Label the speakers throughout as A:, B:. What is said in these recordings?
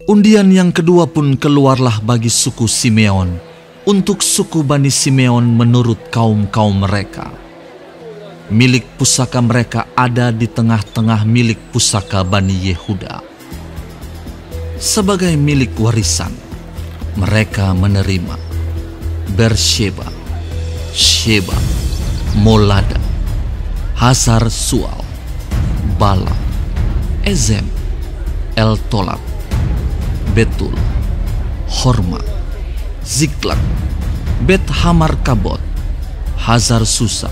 A: Undian yang kedua pun keluarlah bagi suku Simeon, untuk suku Bani Simeon menurut kaum-kaum mereka. Milik pusaka mereka ada di tengah-tengah milik pusaka Bani Yehuda. Sebagai milik warisan, mereka menerima Bersheba, Sheba, Molada, Hazar Sual, Bala, Ezem, El-Tolad, Betul, Horma, Ziklag, Bet Hamar Kabot, Hazar Susa,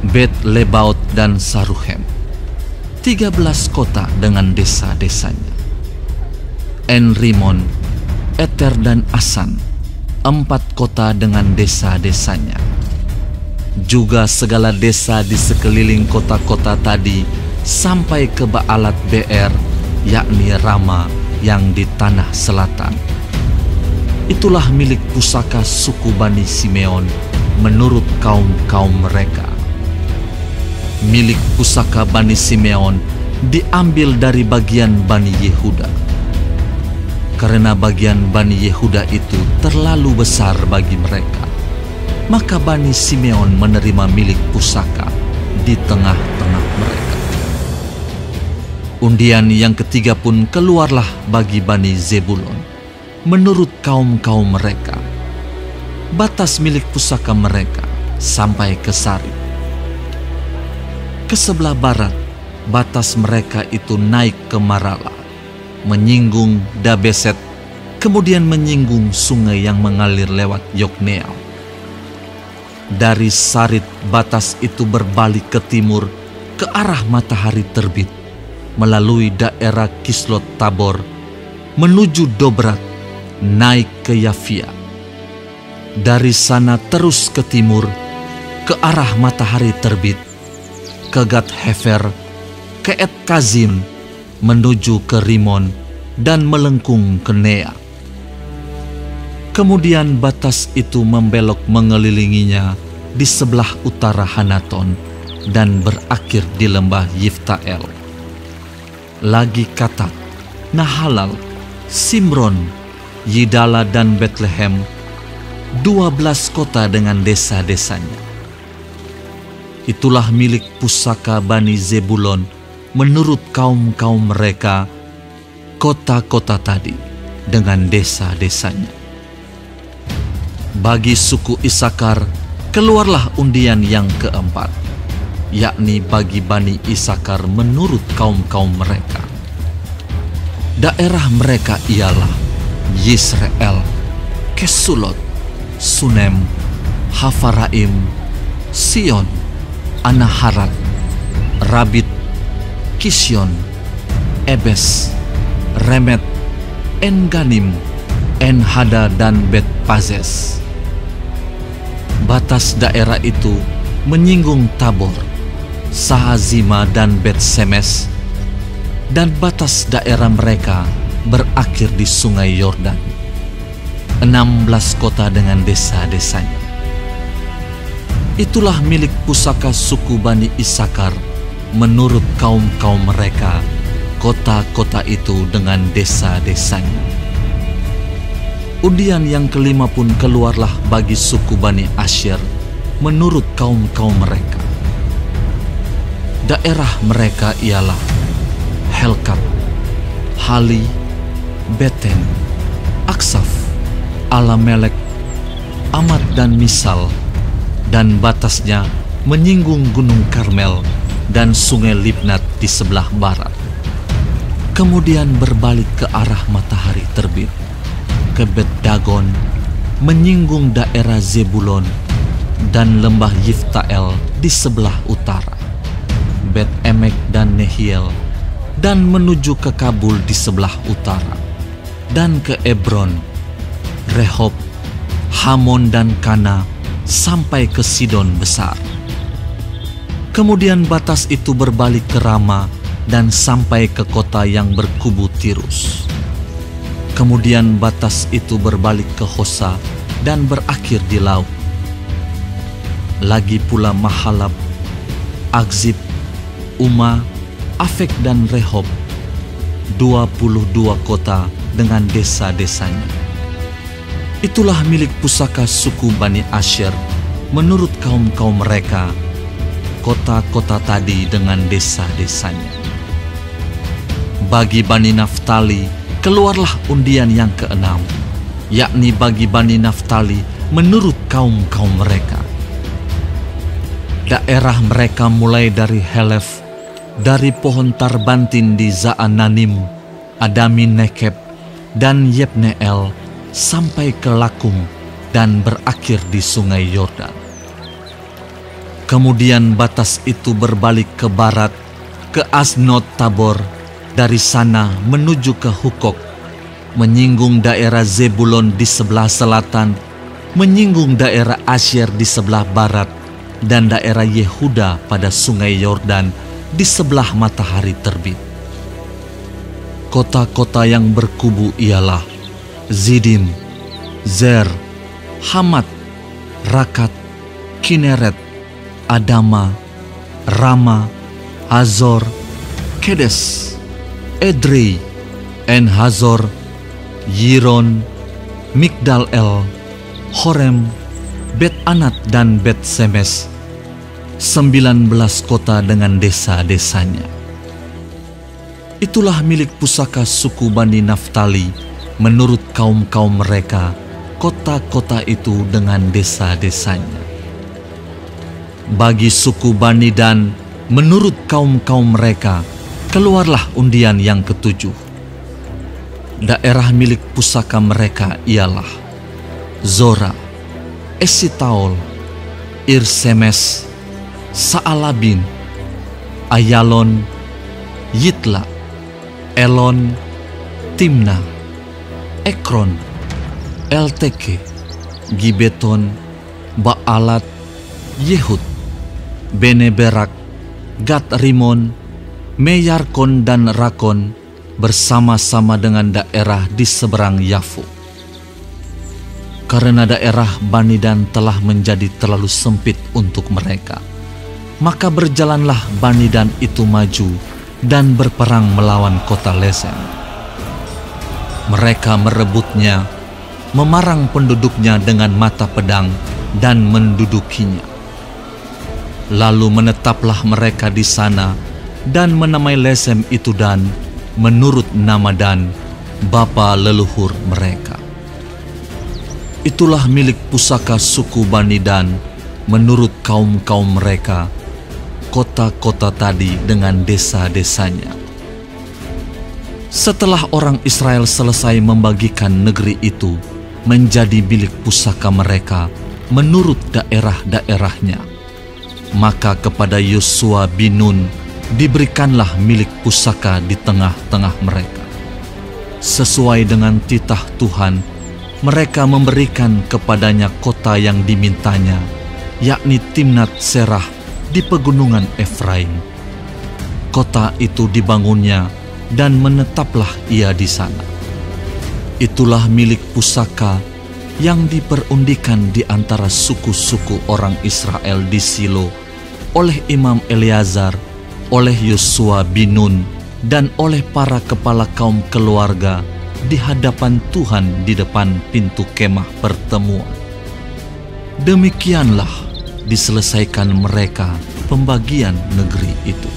A: Bet Lebaot dan Saruhem, 13 kota dengan desa-desanya. En-Rimon, Eter dan Asan, 4 kota dengan desa-desanya. Juga segala desa di sekeliling kota-kota tadi sampai ke Baalat Beer, yakni Rama yang di tanah selatan. Itulah milik pusaka suku Bani Simeon menurut kaum-kaum mereka. Milik pusaka Bani Simeon diambil dari bagian Bani Yehuda. Karena bagian Bani Yehuda itu terlalu besar bagi mereka, maka Bani Simeon menerima milik pusaka di tengah-tengah mereka. Undian yang ketiga pun keluarlah bagi Bani Zebulon menurut kaum-kaum mereka. Batas milik pusaka mereka sampai ke Sarib. Ke sebelah barat, batas mereka itu naik ke Marala, menyinggung Dabeset, kemudian menyinggung sungai yang mengalir lewat Yokneam. Dari Sarid batas itu berbalik ke timur ke arah matahari terbit, melalui daerah Kislot Tabor, menuju Dobrat, naik ke Yafia. Dari sana terus ke timur, ke arah matahari terbit, ke Gat Hefer, ke Et Kazim, menuju ke Rimon, dan melengkung ke Nea. Kemudian batas itu membelok mengelilinginya di sebelah utara Hanaton, dan berakhir di lembah Yiftael. Lagi Katat, Nahalal, Simron, Yidala dan Betlehem, 12 kota dengan desa-desanya. Itulah milik pusaka Bani Zebulon menurut kaum-kaum mereka, kota-kota tadi dengan desa-desanya. Bagi suku Isakar keluarlah undian yang keempat, yakni bagi Bani Isakar menurut kaum-kaum mereka. Daerah mereka ialah Yisrael, Kesulot, Sunem, Hafaraim, Sion, Anaharat, Rabit, Kisyon, Ebes, Remet, En-Ganim, En-Hada dan Bet-Pazes. Batas daerah itu menyinggung Tabor, Sahazima dan Bet-Semes, dan batas daerah mereka berakhir di sungai Yordan. 16 kota dengan desa-desanya. Itulah milik pusaka suku Bani Isakar menurut kaum-kaum mereka, kota-kota itu dengan desa-desanya. Undian yang kelima pun keluarlah bagi suku Bani Asyer menurut kaum-kaum mereka. Daerah mereka ialah Helkat, Hali, Beten, Aksaf, Alamelek, Amat dan Misal, dan batasnya menyinggung Gunung Karmel dan sungai Libnat di sebelah barat. Kemudian berbalik ke arah matahari terbit, ke Bet Dagon, menyinggung daerah Zebulon, dan lembah Yiftael di sebelah utara, Bet Emek dan Nehiel, dan menuju ke Kabul di sebelah utara, dan ke Ebron, Rehob, Hamon dan Kana, sampai ke Sidon besar. Kemudian batas itu berbalik ke Rama dan sampai ke kota yang berkubu Tirus. Kemudian batas itu berbalik ke Hosa dan berakhir di laut. Lagi pula Mahalab, Akzib, Uma, Afek dan Rehob, 22 kota dengan desa-desanya. Itulah milik pusaka suku Bani Asyer menurut kaum-kaum mereka, kota-kota tadi dengan desa-desanya. Bagi Bani Naftali keluarlah undian yang keenam, yakni bagi Bani Naftali menurut kaum-kaum mereka. Daerah mereka mulai dari Helef, dari pohon Tarbantin di Zaananim, Adami Nekeb, dan Yebneel, sampai ke Lakum dan berakhir di sungai Yordan. Kemudian batas itu berbalik ke barat, ke Asnot Tabor, dari sana menuju ke Hukok, menyinggung daerah Zebulon di sebelah selatan, menyinggung daerah Asyer di sebelah barat, dan daerah Yehuda pada sungai Yordan di sebelah matahari terbit. Kota-kota yang berkubu ialah Zidim, Zer, Hamat, Rakat, Kineret, Adama, Rama, Hazor, Kedes, Edrei, En-Hazor, Yiron, Migdal-El, Horem, Bet-Anat dan Bet-Semes, 19 kota dengan desa-desanya. Itulah milik pusaka suku Bani Naftali menurut kaum-kaum mereka, kota-kota itu dengan desa-desanya. Bagi suku Bani Dan menurut kaum-kaum mereka, keluarlah undian yang ketujuh. Daerah milik pusaka mereka ialah Zora, Esitaol, Irsemes, Saalabin, Ayalon, Yitla, Elon, Timna, Ekron, Elteke, Gibeton, Baalat, Yehud, Beneberak, Gat Rimon, Meyarkon dan Rakon bersama-sama dengan daerah di seberang Yafu. Karena daerah Bani Dan telah menjadi terlalu sempit untuk mereka, maka berjalanlah Bani Dan itu maju dan berperang melawan kota Lesem. Mereka merebutnya, memarang penduduknya dengan mata pedang dan mendudukinya. Lalu menetaplah mereka di sana dan menamai Lesem itu Dan menurut nama Dan, bapa leluhur mereka. Itulah milik pusaka suku Bani Dan menurut kaum-kaum mereka, kota-kota tadi dengan desa-desanya. Setelah orang Israel selesai membagikan negeri itu menjadi milik pusaka mereka menurut daerah-daerahnya, maka kepada Yosua bin Nun diberikanlah milik pusaka di tengah-tengah mereka. Sesuai dengan titah Tuhan, mereka memberikan kepadanya kota yang dimintanya, yakni Timnat Serah di pegunungan Efraim. Kota itu dibangunnya dan menetaplah ia di sana. Itulah milik pusaka yang diperundikan di antara suku-suku orang Israel di Silo oleh Imam Eleazar, oleh Yosua bin Nun, dan oleh para kepala kaum keluarga di hadapan Tuhan di depan pintu kemah pertemuan. Demikianlah diselesaikan mereka pembagian negeri itu.